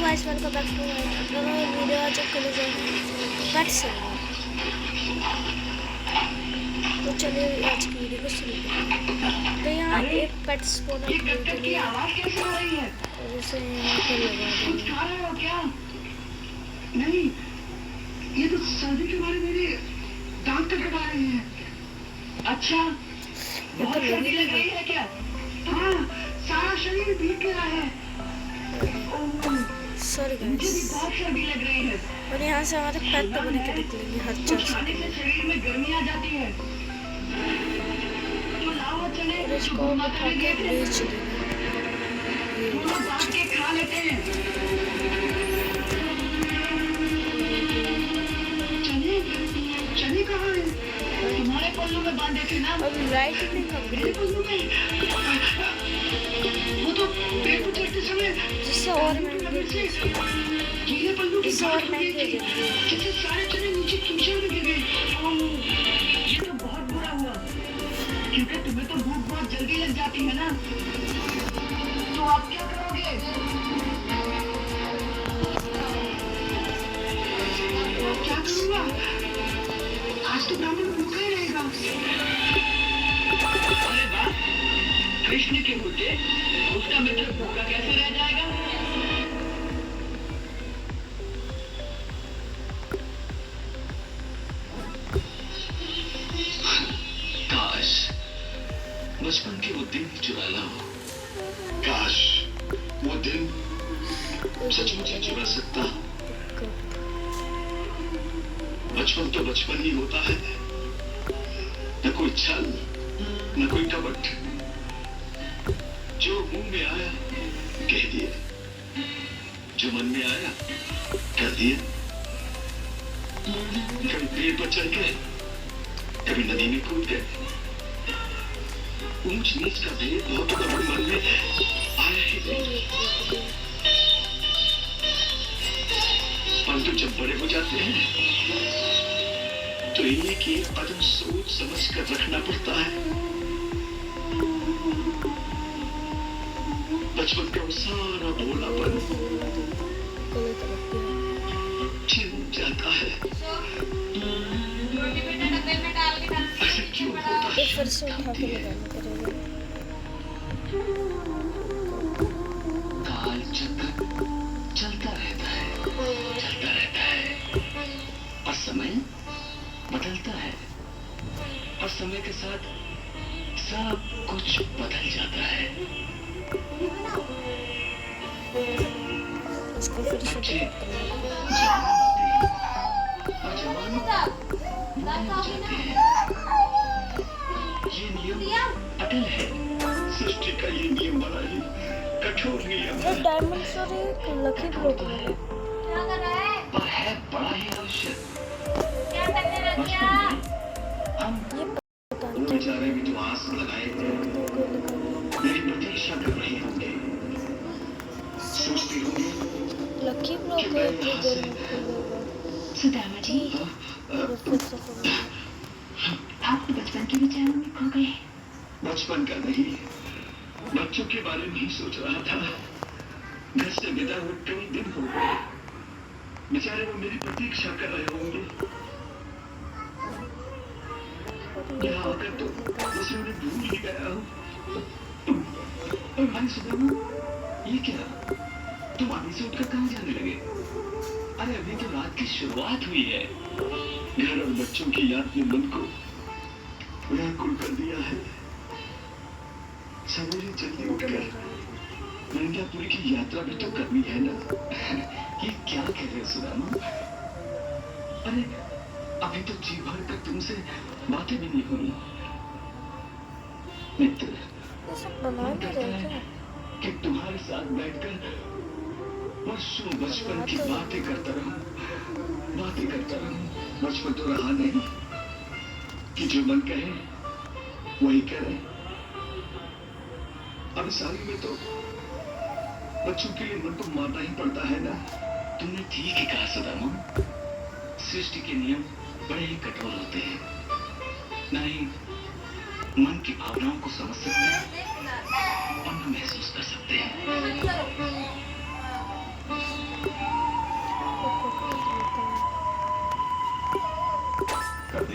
Guys, welcome back to my video. आज चले जाएंगे पेट्स। तो चलिए आज की वीडियो को शुरू करते हैं। तो यहाँ एक पेट स्पॉनर खरीद लिया और इसे यहाँ पर लगा देंगे। नहीं, ये तो सर्दी के बारे मेरे दांत कटवा रहे हैं। अच्छा, बहुत सर्दी लग रही है क्या? हाँ, सारा शरीर भीग गया है। सॉरी मुझे भी गाइस। बहुत सर्दी लग रही है। और यहाँ से हमारे पेट तो बने के निकलेंगे हर कुछ चार खाने से शरीर में गर्मी आ जाती है। तो लाओ चले, और इसको उठा के बेच देंगे। दोनों बांट के खा लेते हैं। चने, चने कहाँ हैं? तुम्हारे पल्लू में बांधे थे ना? अब लाइट नहीं मेरे कम पल्लू में? वो तो पेट को चढ़ते समय जिससे और महंगे गीले पल्लू की गांठ हो गई थी, जिससे सारे चने नीचे कीचड़ में गिर गए। ये तो बहुत बुरा हुआ, क्योंकि तुम्हें तो भूख बहुत जल्दी लग जाती है ना। तो आप क्या करोगे? क्या करूँगा? आज तो ब्राह्मण भूखा ही रहेगा। अरे वाह, कृष्ण के होते उसका मित्र भूखा कैसे रह जाएगा? काश बचपन के वो दिन ही चुरा लाओ। काश वो दिन सचमुच ही चुरा सकता। बचपन तो बचपन ही होता है, न कोई छल न कोई कपट। जो मुंह में आया कह दिया, जो मन में आया कर दिया। कभी पेड़ पर चढ़ गए, कभी नदी में कूद गए। ऊंच नीच का भेद बहुत कभी मन में आया ही नहीं। परंतु जब बड़े हो जाते हैं तो इन्हें की कदम सोच समझ कर रखना पड़ता है। बचपन का वो सारा भोलापन छिन जाता है। ऐसे क्यों होता है? फिर से उठा के लगाना पड़ेगा। काल चक्र चलता रहता है और समय बदलता है, और समय के साथ सब कुछ बदल जाता है। इसको फिर से बच्चे और जवान बूढ़े हो जाते हैं। ये नियम अटल है। सृष्टि का ये नियम बड़ा ही कठोर नियम है। डायमंड सर एक लकी ब्लॉक है पर है बड़ा ही आवश्यक। ये हम पता वो बेचारे भी जो आस लगाए थे मेरी प्रतीक्षा कर रहे होंगे। सोचती होंगे लकी ब्लॉक है जो देर में खुलेगा। सुदामा जी, फिर से खुलेगा। आप तो बचपन के विचारों में खो गए। बचपन का नहीं, बच्चों के बारे में ही सोच रहा था। घर से विदा हुए कई दिन हो गए। बेचारे वो मेरी प्रतीक्षा कर रहे होंगे। यहाँ आकर तो जैसे उन्हें भूल ही गया हूँ। अरे सुदामा, ये क्या? तुम अभी से उठकर कहाँ जाने लगे? अरे अभी तो रात की शुरुआत हुई है। घर और बच्चों की याद ने मन को व्याकुल कर दिया है। सवेरे जल्दी उठकर नंदापुरी की यात्रा भी तो करनी है ना। ये क्या कह रहे हो सुदामा? अरे अभी तो जी भर कर तुमसे बातें भी नहीं हुई। मित्र, ये सब बना मन के करता रखे है कि तुम्हारे साथ बैठकर वर्षों बचपन की बातें करता रहूं। बचपन तो रहा नहीं कि जो मन कहे वही करे। अब सारी में तो बच्चों के लिए मन को मारना ही पड़ता है ना। तुमने ठीक ही कहा सुदामा। सृष्टि के नियम बड़े ही कठोर होते हैं। न ही मन की भावनाओं को समझ सकते हैं और न महसूस कर सकते हैं।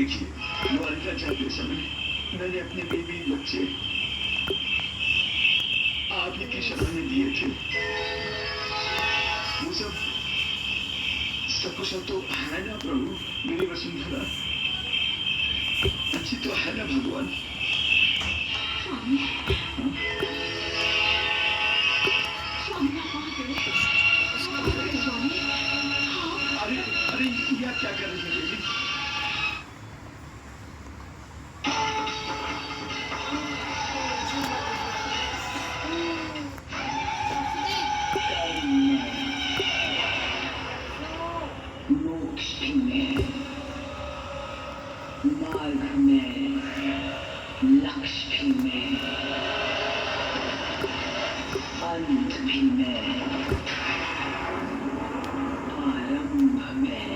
देखिए, द्वारिका जाते समय मैंने अपने बेबी बच्चे आप ही की शरण में दिए थे। वो सब कुछ तो है ना प्रभु? मेरी वसुंधरा अच्छी तो है ना भगवान? स्वामी स्वामी आप वहाँ गए स्वामी अरे अरे ये आप क्या कर रही है बेबी? मोक्ष में मार्ग में लक्ष्य में अंत भी में आरंभ में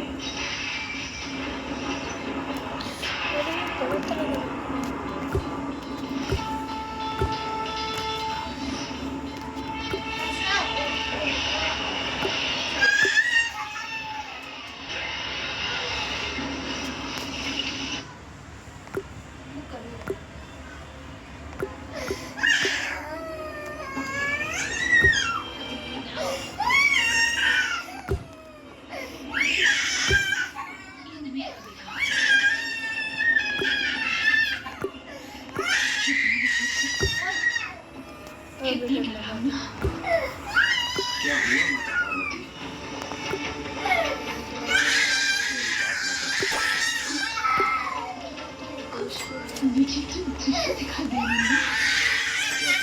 कितनी डरावना क्या हुआ माता पार्वती? विचित्र दृश्य दिखाई दे रहे हैं क्या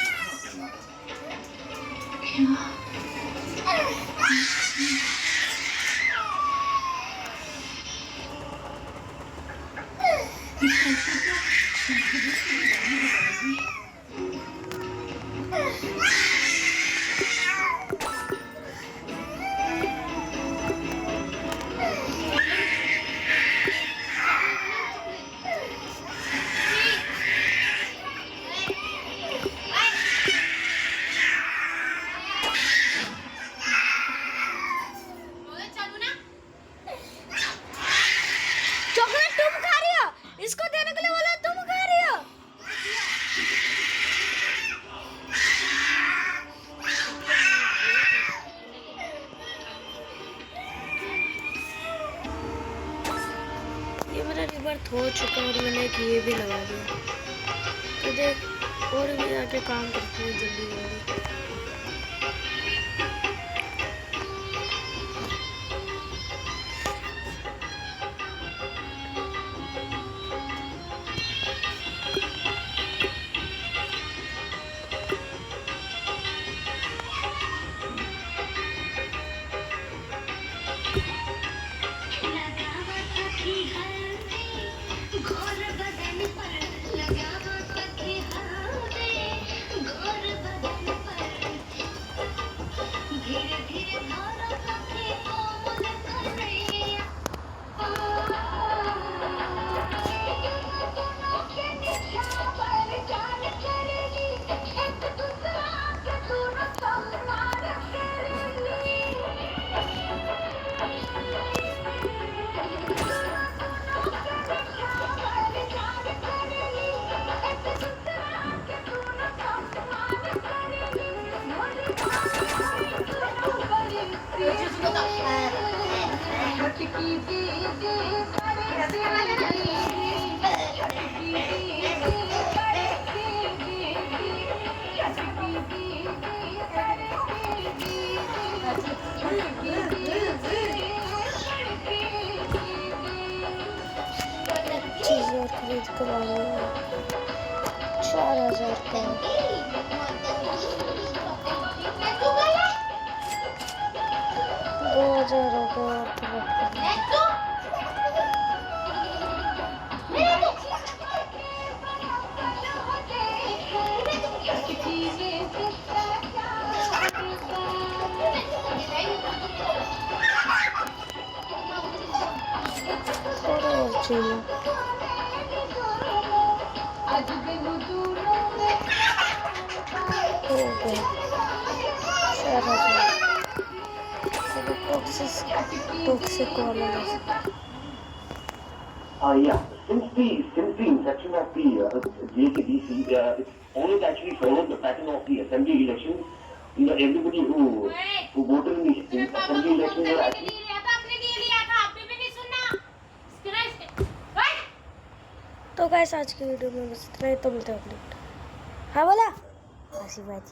चॉकलेट तुम खा रही हो? इसको देने के लिए बोला तुम खा रही हो? ये मेरा रिबर्थ हो चुका और मैंने एक ये भी लगा दिया। तो देख और भी आके काम करते हैं जल्दी जल्दी। चीज़ें और खरीद कर लाऊंगा 4000 का। 2000 हो गया। और चाहिए हो गया 4000। टॉक्सिक वाला Yeah. Since the inception of the JKDC, it's always actually followed the pattern of the assembly elections. You know, everybody who voted in the assembly elections were actually. तो गाइस आज की वीडियो में बस इतना ही, तो मिलते हैं अगली वीडियो। हाँ बोला, आशीर्वाद।